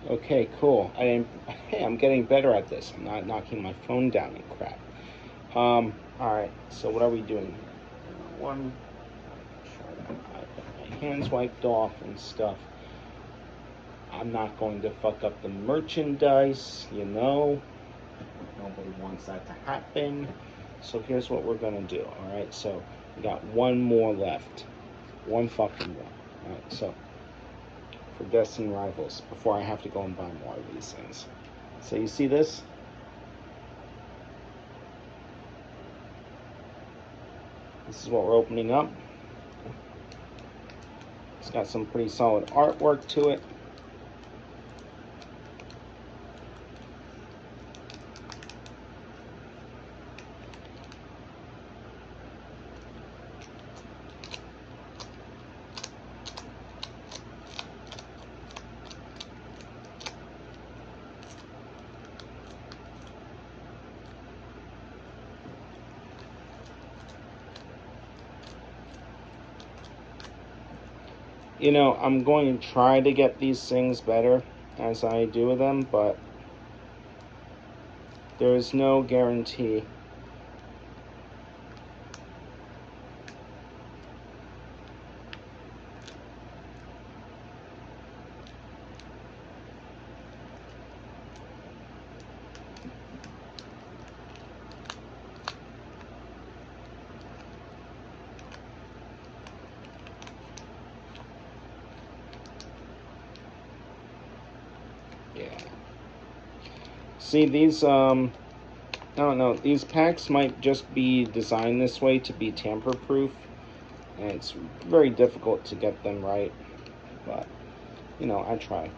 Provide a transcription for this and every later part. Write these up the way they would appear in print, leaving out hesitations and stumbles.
Okay, cool. Hey, I'm getting better at this. I'm not knocking my phone down and crap. All right. So what are we doing here? One. I got my hands wiped off and stuff. I'm not going to fuck up the merchandise, you know. Nobody wants that to happen. So here's what we're gonna do. All right. So we got one more left. One fucking more. All right. So for destined rivals, before I have to go and buy more of these things. So you see this? This is what we're opening up. It's got some pretty solid artwork to it. You know, I'm going to try to get these things better as I do them, but there is no guarantee. Yeah. See, these, I don't know, these packs might just be designed this way to be tamper-proof, and it's very difficult to get them right, but, you know, I try.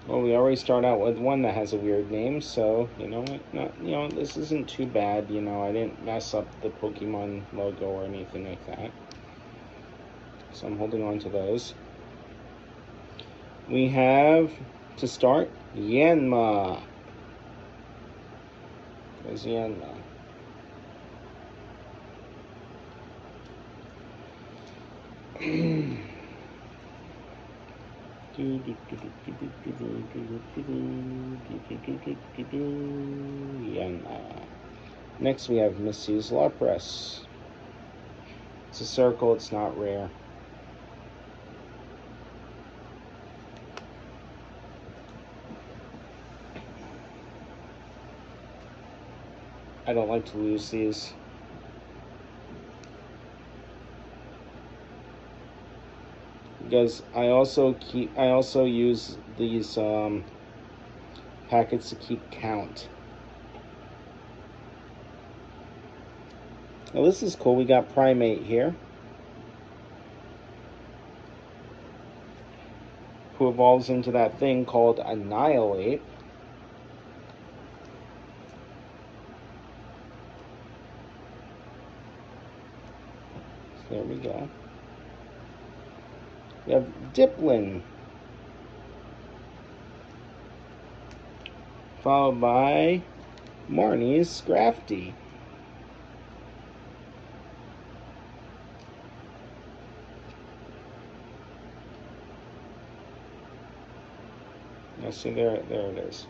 Well, we already start out with one that has a weird name, so you know, this isn't too bad. You know, I didn't mess up the Pokemon logo or anything like that, so I'm holding on to those. We have to start Yanma. There's Yanma. Next we have Mrs. Lapras. It's a circle, it's not rare. I don't like to lose these. Because I also use these packets to keep count. Now this is cool. We got Primate here, who evolves into that thing called Annihilate. So there we go. We have Diplin, followed by Marnie's Scrafty. Now see, there it is.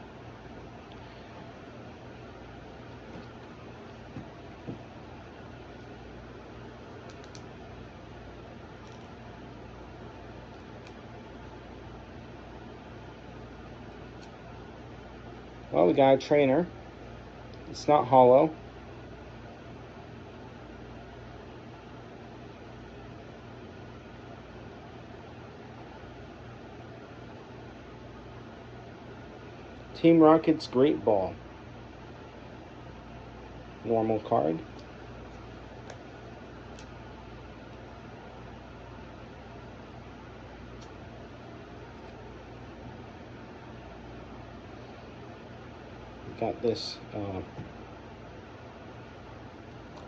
Well, we got a trainer. It's not hollow. Team Rocket's Great Ball. Normal card. got this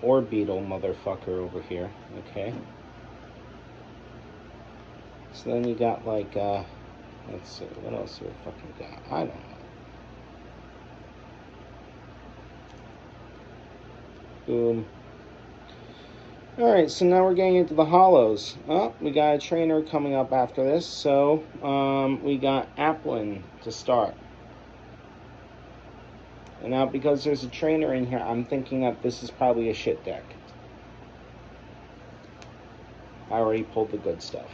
ore beetle motherfucker over here. Okay. So then you got like, let's see, what else do we fucking got? I don't know. Boom. Alright, so now we're getting into the hollows. Oh, we got a trainer coming up after this, so we got Applin to start. And now because there's a trainer in here, I'm thinking that this is probably a shit deck. I already pulled the good stuff.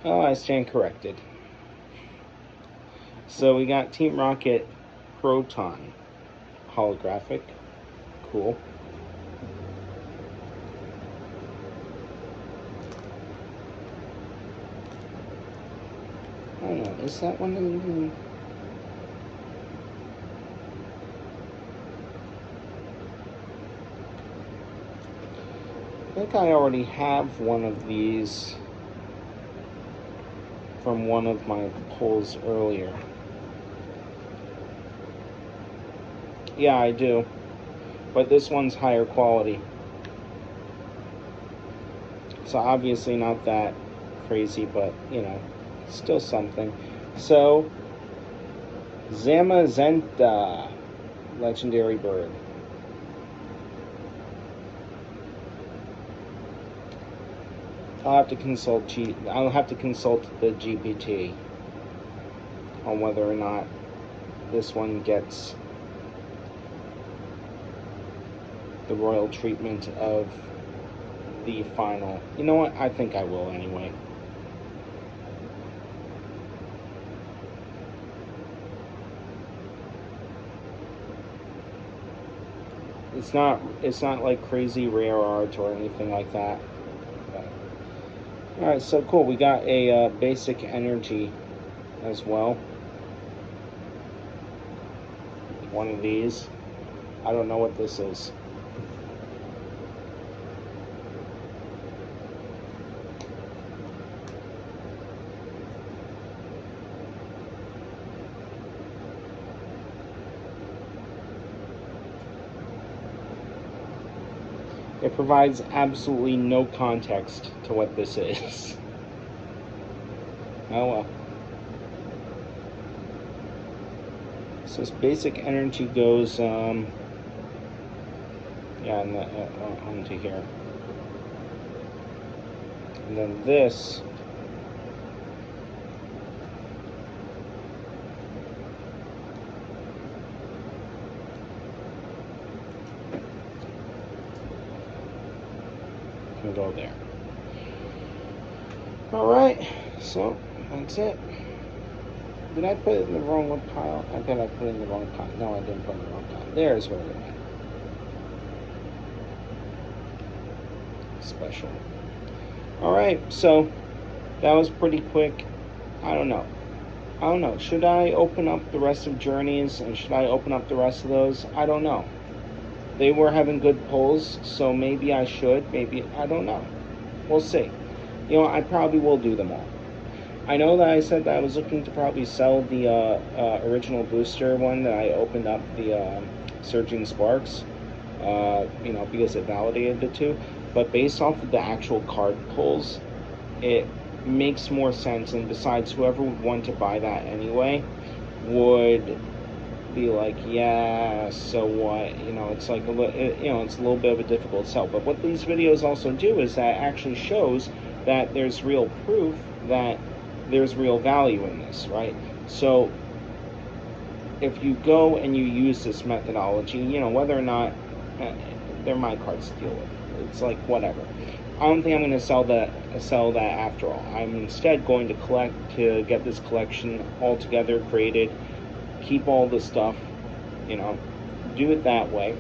Oh, I stand corrected. So we got Team Rocket Proton holographic. Cool. I don't know, is that one even... I think I already have one of these from one of my pulls earlier. Yeah, I do. But this one's higher quality. So obviously not that crazy, but, you know, still something. So, Zamazenta, legendary bird. I'll have to consult the GPT on whether or not this one gets the royal treatment of the final. You know what? I think I will anyway. It's not like crazy rare art or anything like that. Alright, so cool. We got a basic energy as well. One of these. I don't know what this is. It provides absolutely no context to what this is. Oh well. So this basic energy goes, yeah, onto here. And then this can go there. Alright, so that's it. Did I put it in the wrong pile? I bet I put it in the wrong pile. No, I didn't put it in the wrong pile. There's where it went. Special. Alright, so that was pretty quick. I don't know. Should I open up the rest of Journeys and should I open up the rest of those? I don't know. They were having good pulls, so maybe I should. Maybe, I don't know. We'll see. You know, I probably will do them all. I know that I said that I was looking to probably sell the original booster one that I opened up, the Surging Sparks, you know, because it validated the two. But based off of the actual card pulls, it makes more sense. And besides, whoever would want to buy that anyway would be like, yeah, so what? You know, it's like you know, it's a little bit of a difficult sell. But what these videos also do is that actually shows that there's real proof that there's real value in this, right? So if you go and you use this methodology, you know, whether or not they're my cards to deal with, it's like whatever. I don't think I'm going to sell that after all. I'm instead going to get this collection all together, created, keep all the stuff, you know, do it that way,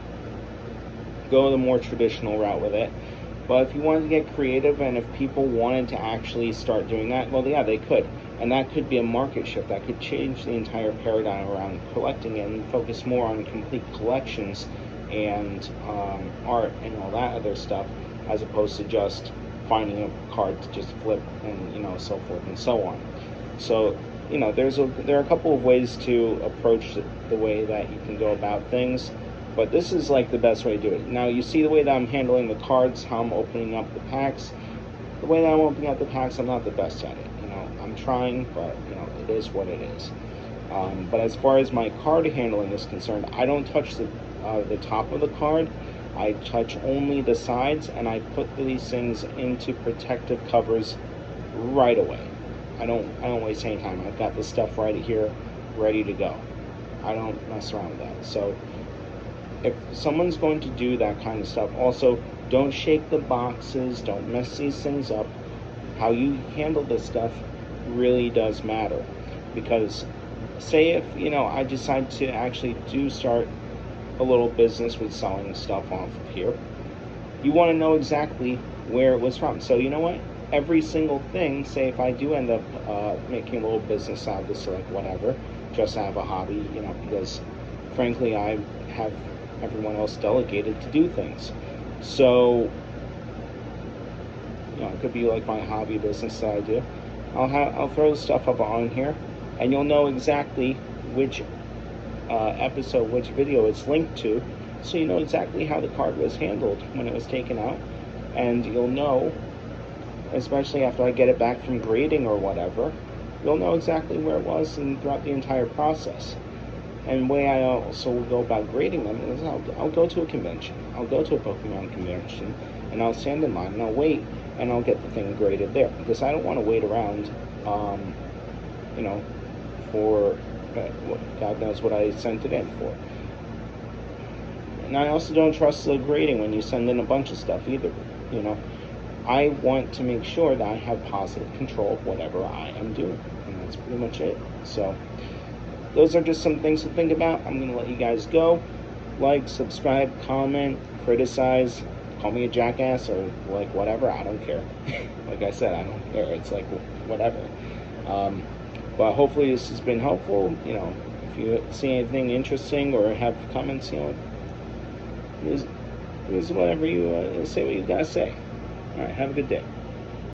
go the more traditional route with it. But if you wanted to get creative and if people wanted to actually start doing that, well, yeah, they could. And that could be a market shift. That could change the entire paradigm around collecting and focus more on complete collections and art and all that other stuff, as opposed to just finding a card to just flip and so forth and so on. So there are a couple of ways to approach the way that you can go about things, but this is like the best way to do it. Now you see the way that I'm handling the cards, how I'm opening up the packs. The way that I'm opening up the packs, I'm not the best at it. I'm trying, but it is what it is. But as far as my card handling is concerned, I don't touch the top of the card. I touch only the sides, and I put these things into protective covers right away. I don't waste any time. I've got this stuff right here, ready to go. I don't mess around with that. So if someone's going to do that kind of stuff, also don't shake the boxes, don't mess these things up. How you handle this stuff really does matter, because say if I decide to actually start a little business with selling stuff off of here, you want to know exactly where it was from. So you know what, every single thing, say if I do end up making a little business out of this, or like whatever, just have a hobby, because frankly I have everyone else delegated to do things. So it could be like my hobby business that I do. I'll throw the stuff up on here, and you'll know exactly which episode, which video it's linked to, so you know exactly how the card was handled when it was taken out, and you'll know, especially after I get it back from grading or whatever, you'll know exactly where it was and throughout the entire process. And the way I also will go about grading them is I'll go to a convention. I'll go to a Pokemon convention, and I'll stand in line, and I'll wait, and I'll get the thing graded there, because I don't want to wait around, for God knows what I sent it in for. And I also don't trust the grading when you send in a bunch of stuff either. I want to make sure that I have positive control of whatever I am doing, and that's pretty much it. So those are just some things to think about. I'm going to let you guys go. Like, subscribe, comment, criticize, call me a jackass, or like whatever. I don't care. Like I said, I don't care. It's like whatever. But hopefully this has been helpful. If you see anything interesting or have comments, use whatever you say what you gotta say. All right, have a good day.